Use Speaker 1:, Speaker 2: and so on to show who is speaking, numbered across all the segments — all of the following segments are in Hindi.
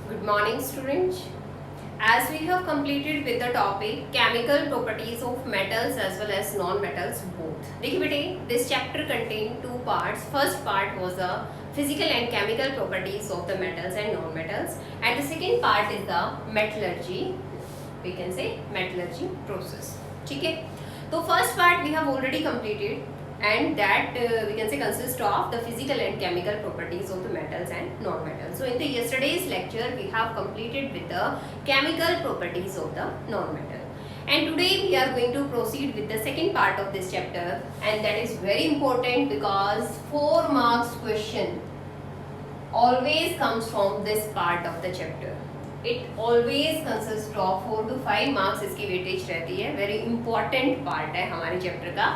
Speaker 1: Good morning, students. As we have completed with the topic chemical properties of metals as well as non-metals both. देखिए बेटे, this chapter contained two parts. First part was the physical and chemical properties of the metals and non-metals, and the second part is the metallurgy. We can say metallurgy process. ठीक है? तो first part we have already completed. And that we can say consists of the physical and chemical properties of the metals and non-metals. So in the yesterday's lecture we have completed with the chemical properties of the non-metal. And today we are going to proceed with the second part of this chapter, and that is very important because 4 marks question always comes from this part of the chapter. It always consists of 4 to 5 marks इसकी weightage रहती है. Very important part है हमारे chapter का.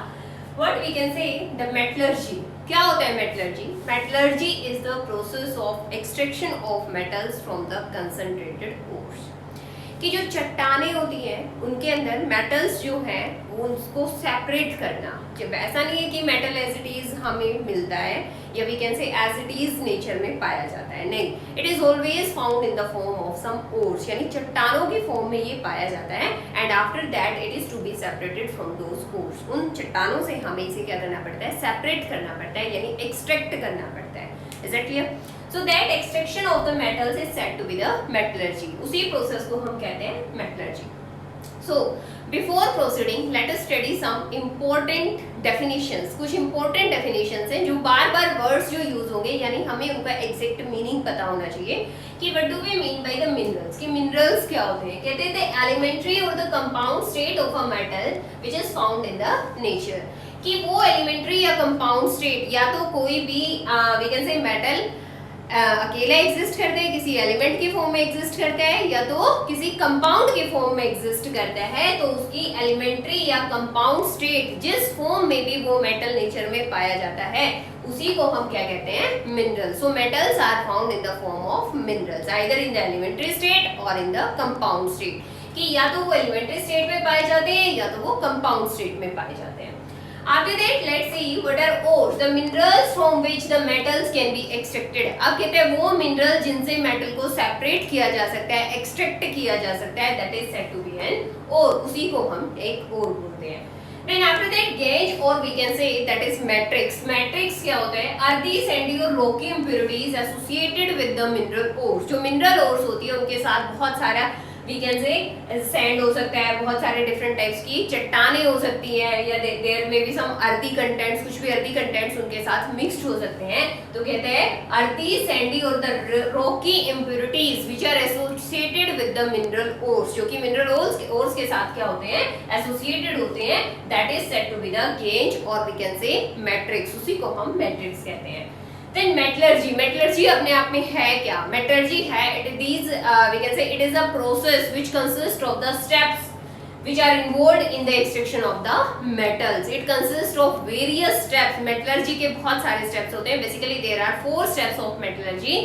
Speaker 1: What we can say the metallurgy. क्या होता है metallurgy? Metallurgy is the process of extraction of metals from the concentrated ores. कि जो चट्टाने होती हैं उनके अंदर मेटल्स जो हैं वो उसको सेपरेट करना. जब ऐसा नहीं है कि मेटल एज इट इज हमें मिलता है या we can say as it is nature में पाया जाता है, नहीं. It is always found in the form of some ores, यानी चट्टानों की फॉर्म में ये पाया जाता है. And after that it is to be separated from those ores. उन चट्टानों से हमें इसे क्या करना पड़ता है, सेपरेट करना पड़ता है, यानी एक्सट्रैक्ट करना पड़ता है. Is that clear? So that extraction of the metals is said to be the metallurgy. उसी process को हम कहते हैं metallurgy. So before proceeding, let us study some important definitions. कुछ important definitions हैं जो बार-बार words जो use होंगे, यानी हमें उनका exact meaning पता होना चाहिए कि what do we mean by the minerals. कि minerals क्या होते हैं? कहते हैं the elementary or the compound state of a metal which is found in the nature. कि वो elementary या compound state या तो कोई भी we can say metal अकेला एग्जिस्ट करता है, किसी एलिमेंट की फॉर्म में एग्जिस्ट करता है, या तो किसी कंपाउंड की फॉर्म में एग्जिस्ट करता है, तो उसकी एलिमेंट्री या कंपाउंड स्टेट जिस फॉर्म में भी वो मेटल नेचर में पाया जाता है उसी को हम क्या कहते हैं, minerals. So metals are found in the form of minerals either in the elementary state और इन द कंपाउंड स्टेट. कि या तो वो एलिमेंट्री स्टेट में पाए जाते हैं या तो वो कंपाउंड स्टेट में पाए जाते हैं. After that, let's see what are ores, the minerals from which the metals can be extracted. अब कहते हैं वो मिनरल जिनसे मेटल को सेपरेट किया जा सकता है, एक्सट्रैक्ट किया जा सकता है, that is said to be an ore. उसी को हम एक ore बोलते हैं. Then after that, gauge or we can say that is matrix. Matrix क्या होता है? Are these sandy or rocky impurities associated with the mineral ores? जो mineral ores होती है उनके साथ बहुत सारा वी कैन से सैंड हो सकता है, बहुत सारे डिफरेंट टाइप्स की चट्टाने हो सकती हैं, या देयर में भी सम अर्थी कंटेंट्स, कुछ भी अर्थी कंटेंट्स उनके साथ मिक्स्ड हो सकते हैं. तो कहते हैं अर्थी, सैंडी और the rocky impurities which are associated with the mineral ores. जो कि मिनरल ओर्स के साथ क्या होते हैं, एसोसिएटेड होते हैं, that is said to be the गेज और वी कैन से मैट्रिक्स. उसी को हम मैट्रिक्स कहते हैं. Then metallurgy. Metallurgy अपने आप में है क्या? Metallurgy है we can say it is a process which consists of the steps which are involved in the extraction of the metals. It consists of various steps. Metallurgy के बहुत सारे steps होते हैं. Basically there are 4 steps of metallurgy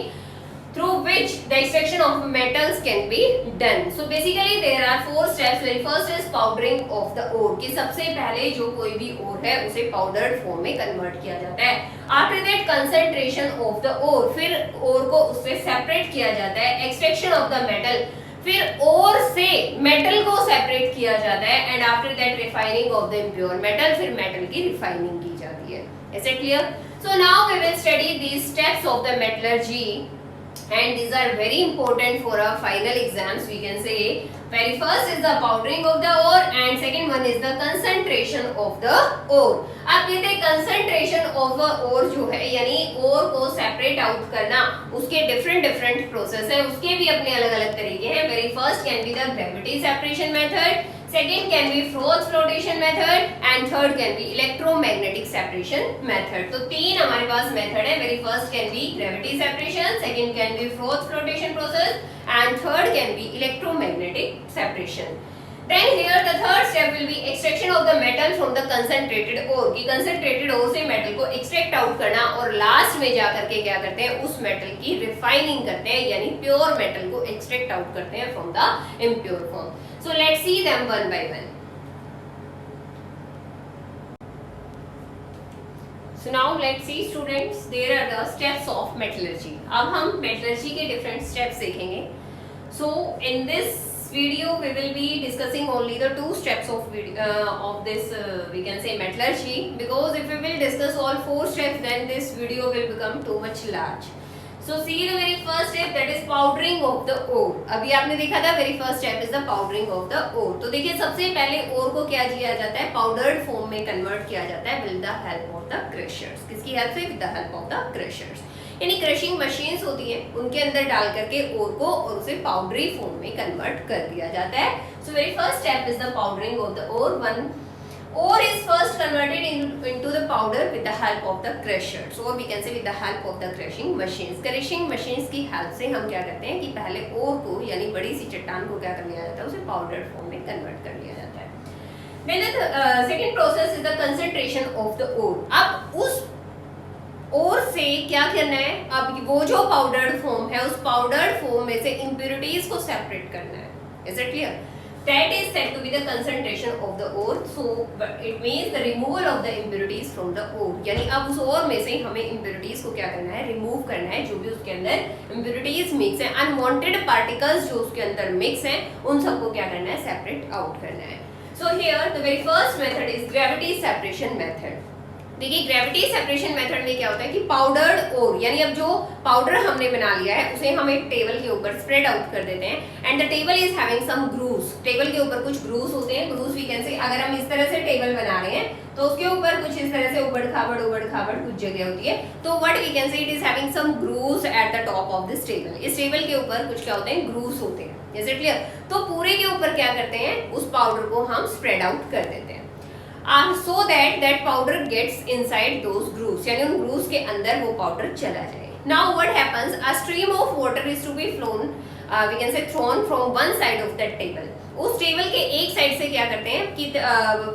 Speaker 1: through which the extraction of metals can be done. So basically there are 4 steps. Very first is powdering of the ore. कि सबसे पहले जो कोई भी ore है उसे powdered form में convert किया जाता है. After that concentration of the ore. फिर ore को उससे separate किया जाता है. Extraction of the metal. फिर ore से metal को separate किया जाता है. And after that refining of the impure metal. फिर metal की refining की जाती है. Is it clear? So now we will study these steps of the metallurgy. And these are very important for our final exams. We can say very first is the powdering of the ore and second one is the concentration of the ore. अब कहते हैं concentration of the ore जो है, यानी ore को separate out करना, उसके different process है, उसके भी अपने अलग-अलग तरीके हैं. Very first can be the gravity separation method, second can be froth flotation method and third can be electromagnetic separation method. तो 3 हमारे पास method है. Very first can be gravity separation, second can be froth flotation process and third can be electromagnetic separation. Then here the third step will be extraction of the metal from the concentrated ore. कि concentrated ore से metal को extract out करना और last में जा करके क्या करते हैं, उस metal की refining करते हैं, यानी pure metal को extract out करते हैं from the impure form. So let's see them one by one. So now let's see students, there are the steps of metallurgy. अब हम metallurgy के different steps देखेंगे. So in this video we will be discussing only the two steps of this we can say metallurgy, because if we will discuss all four steps then this video will become too much large. So see the very first step, that is powdering of the ore. अभी आपने देखा था very first step is the powdering of the ore. तो देखिए सबसे पहले ore को क्या किया जाता है, powdered form में convert किया जाता है with the help of the crushers. किसकी help से? With the help of the crushers. यानी क्रशिंग मशीन्स होती हैं, उनके अंदर डाल करके ओर को और उसे पाउडरी फॉर्म में कन्वर्ट कर दिया जाता है. So very first step is the powdering of the ore. One ore is first converted into the powder with the help of the crushers, or we can say with the help of the crushing machines. crushing machines की help से हम क्या करते हैं कि पहले ore को यानी बड़ी सी चट्टान को क्या कर लिया जाता है, उसे powder form में convert कर लिया जाता है. Then the second process is the concentration of the ore. अब उस ore से क्या करना है, अब वो जो powdered form है उस powdered form में से impurities को separate करना है. Is it clear? That is said to be the concentration of the ore. So it means the removal of the impurities from the ore. यानी अब उस ore में से हमें impurities को क्या करना है, remove करना है. जो भी उसके अंदर impurities mix है, unwanted particles जो उसके अंदर mix है, उन सबको क्या करना है, separate out करना है. So here the very first method is gravity separation method. देखिए ग्रेविटी सेपरेशन मेथड में क्या होता है कि पाउडर्ड ओर यानी अब जो पाउडर हमने बना लिया है उसे हम एक टेबल के ऊपर स्प्रेड आउट कर देते हैं. And the table is having some grooves. Table के ऊपर कुछ ग्रूव्स होते हैं. ग्रूव्स वी कैन से, अगर हम इस तरह से टेबल बना रहे हैं तो उसके ऊपर कुछ इस तरह से उबड़ खाबड़ कुछ जगह होती है. तो what we can say, it is having some grooves at the top of this table. इस टेबल के ऊपर कुछ क्या होते हैं, ग्रूव्स होते हैं. Is it clear? तो पूरे के ऊपर क्या करते हैं, उस पाउडर को हम स्प्रेड आउट कर देते हैं. so that powder gets inside those grooves, यानी उन grooves के अंदर वो पाउडर चला जाए. Now what happens, a stream of water is to be flown, we can say thrown from one side of that table. उस टेबल के एक साइड से क्या करते हैं कि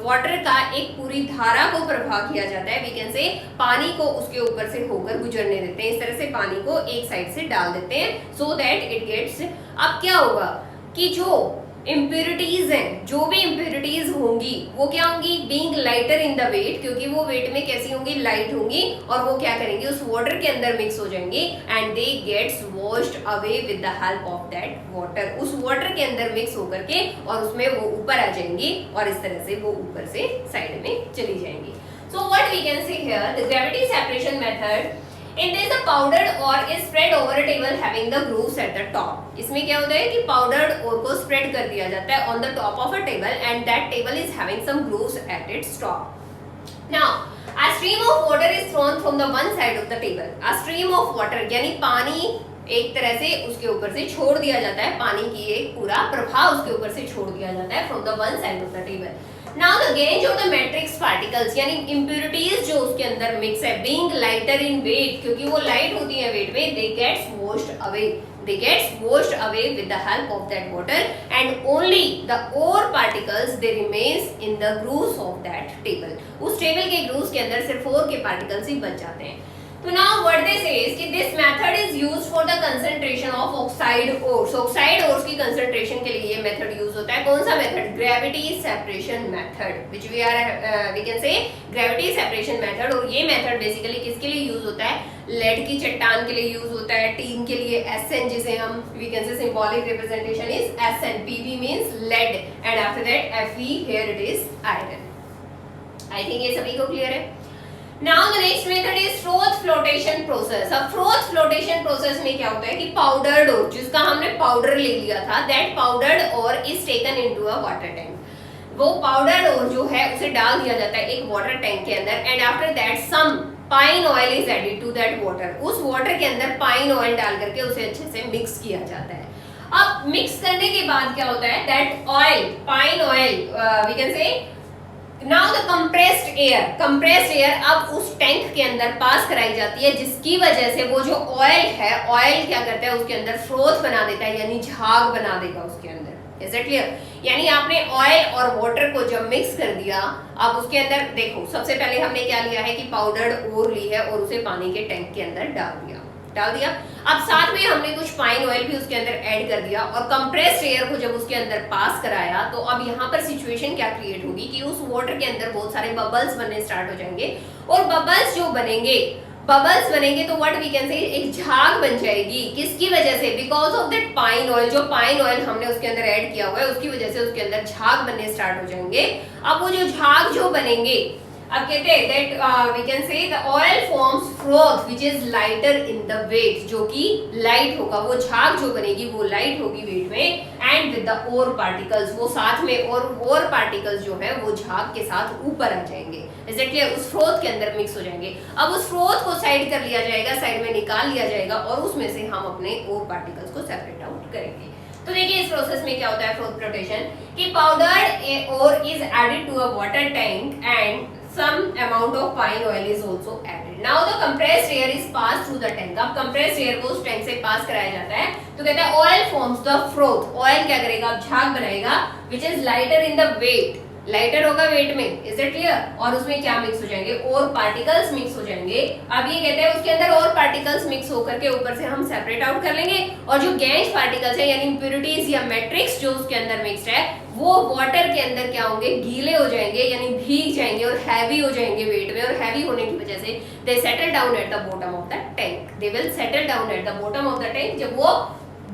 Speaker 1: वाटर का एक पूरी धारा को प्रवाह किया जाता है. वी कैन से पानी को उसके ऊपर से होकर गुजरने देते हैं. इस तरह से पानी को एक साइड से डाल देते हैं so that it gets. अब क्या होगा कि जो इम्प्योरिटीज हैं, जो भी इम्प्योरिटीज होंगी वो क्या होंगी, being lighter in the weight, क्योंकि वो वेट में कैसी होंगी, लाइट होंगी, और वो क्या करेंगे, उस वाटर के अंदर मिक्स हो जाएंगे. And they gets washed away with the help of that water. उस वाटर के अंदर मिक्स होकर के और उसमें वो ऊपर आ जाएंगी और इस तरह से वो ऊपर से साइड में चली जाएंगी. So what we can see here, the gravity separation method. In this, the powdered ore is spread over a table having the grooves at the top. इसमें क्या होता है कि powdered ore को spread कर दिया जाता है on the top of a table, and that table is having some grooves at its top. Now, a stream of water is thrown from the one side of the table. A stream of water यानी पानी एक तरह से उसके ऊपर से छोड़ दिया जाता है. पानी की एक पूरा प्रवाह उसके ऊपर से छोड़ दिया जाता है from the one side of the table. Now the gauge of the matrix particles यानी impurities जो उसके अंदर मिक्स है, being lighter in weight, क्योंकि वो लाइट होती है वेट में, they gets washed away. They gets washed away with the help of that water, and only the ore particles they remains in the grooves of that table. उस टेबल के grooves के अंदर सिर्फ ore के particles ही बच जाते हैं. तो now what they say is कि this method is used for the concentration of oxide ores. Oxide ores की concentration के लिए ये method use होता है. कौन सा method? Gravity separation method, which we can say gravity separation method. और ये method basically किसके लिए use होता है? लेड की चट्टान के लिए यूज होता है. टीन के लिए SN, जिसे हम we can say symbolic representation is SN. PB means lead and after that Fe, here it is iron. I think ये सभी को clear है. Now the next method is froth flotation process. अब froth flotation process में क्या होता है कि powdered ore, जिसका हमने powder ले लिया था, that powdered ore is taken into a water tank. वो powdered ore जो है उसे डाल दिया जाता है एक water tank के अंदर, and after that some pine oil is added to that water. उस water के अंदर pine oil डाल करके उसे अच्छे से mix किया जाता है. अब mix करने के बाद क्या होता है, that oil, pine oil, we can say now the compressed air अब उस टैंक के अंदर पास कराई जाती है, जिसकी वजह से वो जो ऑयल है, ऑयल क्या करता है उसके अंदर फ्रोथ बना देता है, यानी झाग बना देगा उसके अंदर. Is it clear? यानी आपने ऑयल और वाटर को जब मिक्स कर दिया, अब उसके अंदर देखो सबसे पहले हमने क्या लिया है कि पाउडर्ड ओर ली है और उसे पानी के टैंक के अंदर डाल दिया. डाल दिया। अब साथ में हमने कुछ पाइन ऑयल भी उसके अंदर ऐड कर दिया और कंप्रेस्ड एयर को जब उसके अंदर पास कराया तो अब यहाँ पर सिचुएशन क्या क्रिएट होगी कि उस वाटर के अंदर बहुत सारे बबल्स बनने स्टार्ट हो जाएंगे और बबल्स बनेंगे तो व्हाट वी कैन से एक झाग बन जाएगी। किसकी वजह से? Because of that pine oil, जो पाइन ऑयल हमने उसके अंदर ऐड किया हुआ है उसकी वजह से उसके अंदर झाग बनने स्टार्ट हो जाएंगे। अब वो जो झाग जो बनेंगे, अब कहते हैं that we can say the oil forms froth which is lighter in the weight, जो कि लाइट होगा, वो झाग जो बनेगी वो लाइट होगी वेट में and with the ore particles, वो साथ में और ओर पार्टिकल्स जो है वो झाग के साथ ऊपर आ जाएंगे, इज इट क्लियर? उस फ्रोथ के अंदर मिक्स हो जाएंगे। अब उस फ्रोथ को साइड कर लिया जाएगा, साइड में निकाल लिया जाएगा और उसमें से हम अपने ओर पार्टिकल्स को सेपरेट आउट करेंगे। तो देखिए इस प्रोसेस में क्या होता है फ्रोथ फ्लोटेशन कि powdered ore is added to a water tank and some amount of pine oil is also added. Now the compressed air is passed through the tank. अब compressed air को उस टैंक से पास कराया जाता है तो कहता है oil forms the froth. oil क्या करेगा? अब झाग बनाएगा which is lighter in the weight. Lighter होगा वेट में, इज इट क्लियर? और उसमें क्या मिक्स हो जाएंगे? और पार्टिकल्स मिक्स हो जाएंगे। अब ये कहते हैं उसके अंदर और पार्टिकल्स मिक्स होकर के ऊपर से हम सेपरेट आउट कर लेंगे और जो गैस पार्टिकल्स है यानी इंप्योरिटीज या मैट्रिक्स जो उसके अंदर मिक्स्ड है वो वाटर के अंदर क्या होंगे? गीले हो जाएंगे यानी भीग जाएंगे और हैवी हो जाएंगे वेट में, और हैवी होने की वजह से they settle down at the bottom of the tank. They will settle down at the bottom of the tank. जब वो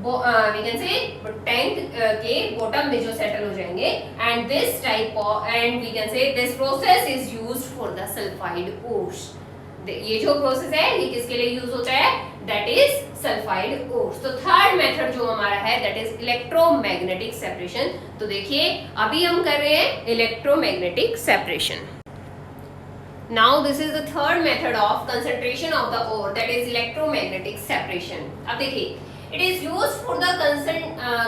Speaker 1: we can say टैंक के बॉटम में जो सेटल हो जाएंगे and this type of and we can say this process is used for the sulphide ores. ये जो प्रोसेस है ये किसके लिए यूज होता है? That is sulphide ores. तो थर्ड मेथड जो हमारा है दैट इज इलेक्ट्रोमैग्नेटिक सेपरेशन। तो देखिए अभी हम कर रहे हैं electromagnetic separation. Now this is the third method of concentration of the ore that is electromagnetic separation. अब देखिए it is use for the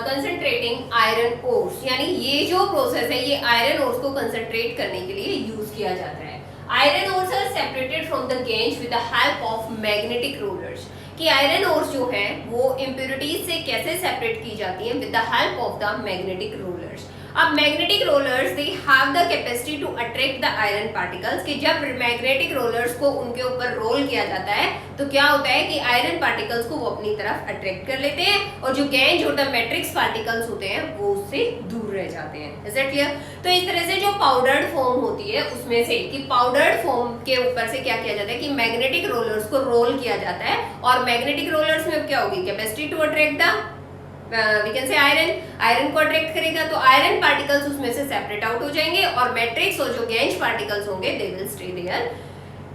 Speaker 1: concentrating iron ores, यानी ये जो प्रोसेस है ये आयरन ओर्स को कंसंट्रेट करने के लिए यूज किया जाता है। Iron ores are separated from the gangue with the help of magnetic rollers. कि आयरन ओर्स जो है वो इम्प्योरिटीज से कैसे सेपरेट की जाती है? With the help of the magnetic rollers. अब magnetic rollers they have the capacity to attract the iron particles, कि जब मैग्नेटिक रोलर्स को उनके ऊपर रोल किया जाता है तो क्या होता है कि आयरन पार्टिकल्स को वो अपनी तरफ अट्रैक्ट कर लेते हैं और जो गैंज और द मैट्रिक्स पार्टिकल्स होते हैं वो उससे दूर रह जाते हैं। Is it clear? तो इस तरह से जो पाउडर्ड फॉर्म होती है उसमें से कि पाउडर्ड फॉर्म के ऊपर से क्या किया जाता है कि मैग्नेटिक रोलर्स को रोल किया जाता है और मैग्नेटिक रोलर्स में क्या होगी? Capacity to attract the we can say iron को अट्रैक्ट करेगा तो आयरन पार्टिकल्स उसमें से सेपरेट आउट हो जाएंगे और मैट्रिक्स और जो गैंज पार्टिकल्स होंगे they will stay there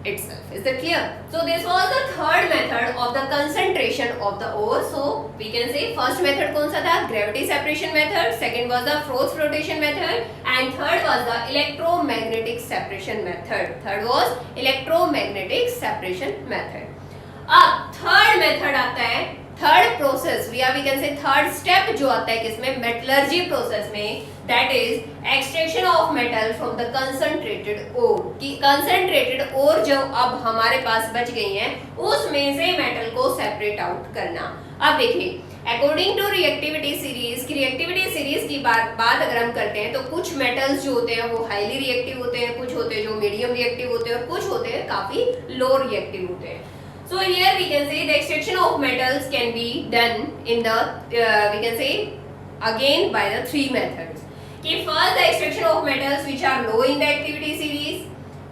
Speaker 1: itself. Is that clear? So this was the third method of the concentration of the ore. So we can say first method कौन सा था? Gravity separation method. Second was the froth flotation method. And third was the electromagnetic separation method. Third was electromagnetic separation method. अब third method आता है, third process we can say third step जो आता है किसमें? मेटलर्जी प्रोसेस में, that is extraction of metal from the concentrated ore. कि कंसंट्रेटेड ओर जो अब हमारे पास बच गई हैं उसमें से मेटल को सेपरेट आउट करना। अब देखिए अकॉर्डिंग टू रिएक्टिविटी सीरीज की रिएक्टिविटी सीरीज की बात अगर हम करते हैं तो कुछ मेटल्स जो होते हैं वो हाईली रिएक्टिव होते हैं, कुछ होते हैं जो मीडियम रिएक्टिव होते हैं और कुछ होते हैं काफी लो रिएक्टिव होते हैं। So here we can say the extraction of metals can be done in the we can say again by the three methods. कि first the extraction of metals which are low in the activity series,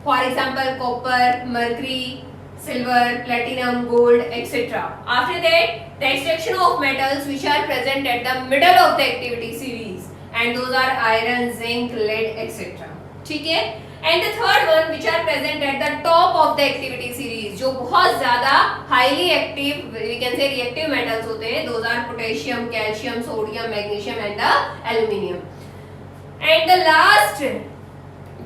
Speaker 1: for example copper, mercury, silver, platinum, gold, etc. After that the extraction of metals which are present at the middle of the activity series and those are iron, zinc, lead, etc. ठीक है? And the third one which are present at the top of the activity series, जो बहुत ज्यादा highly active we can say reactive metals होते हैं, those are potassium, calcium, sodium, magnesium and the aluminium. And the last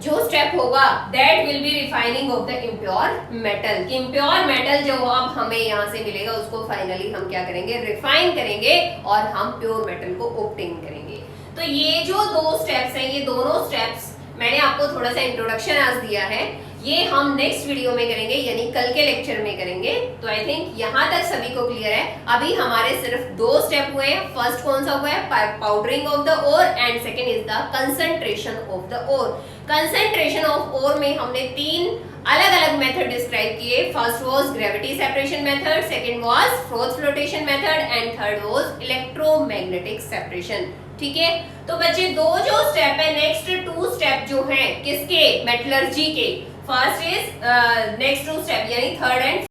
Speaker 1: जो स्टेप होगा that will be refining of the impure metal. कि impure metal जो अब हमें यहाँ से मिलेगा उसको फाइनली हम क्या करेंगे? रिफाइन करेंगे और हम प्योर मेटल को ऑब्टेन करेंगे। तो ये जो दो स्टेप्स हैं ये दोनों स्टेप्स मैंने आपको थोड़ा सा इंट्रोडक्शन आज दिया है, ये हम नेक्स्ट वीडियो में करेंगे यानी कल के लेक्चर में करेंगे। तो आई थिंक यहाँ तक सभी को क्लियर है। अभी हमारे सिर्फ दो स्टेप हुए हैं। फर्स्ट कौन सा हुआ है? Powdering of the ore and second is the concentration of the ore. Concentration of ore में हमने तीन अलग अलग मेथड डिस्क्राइब किए। First was gravity separation method, second was froth flotation method and third was electromagnetic separation. ठीक है, तो बच्चे दो जो स्टेप है, नेक्स्ट टू स्टेप जो हैं किसके, मेटलर्जी के, first is next two step यानी थर्ड एंड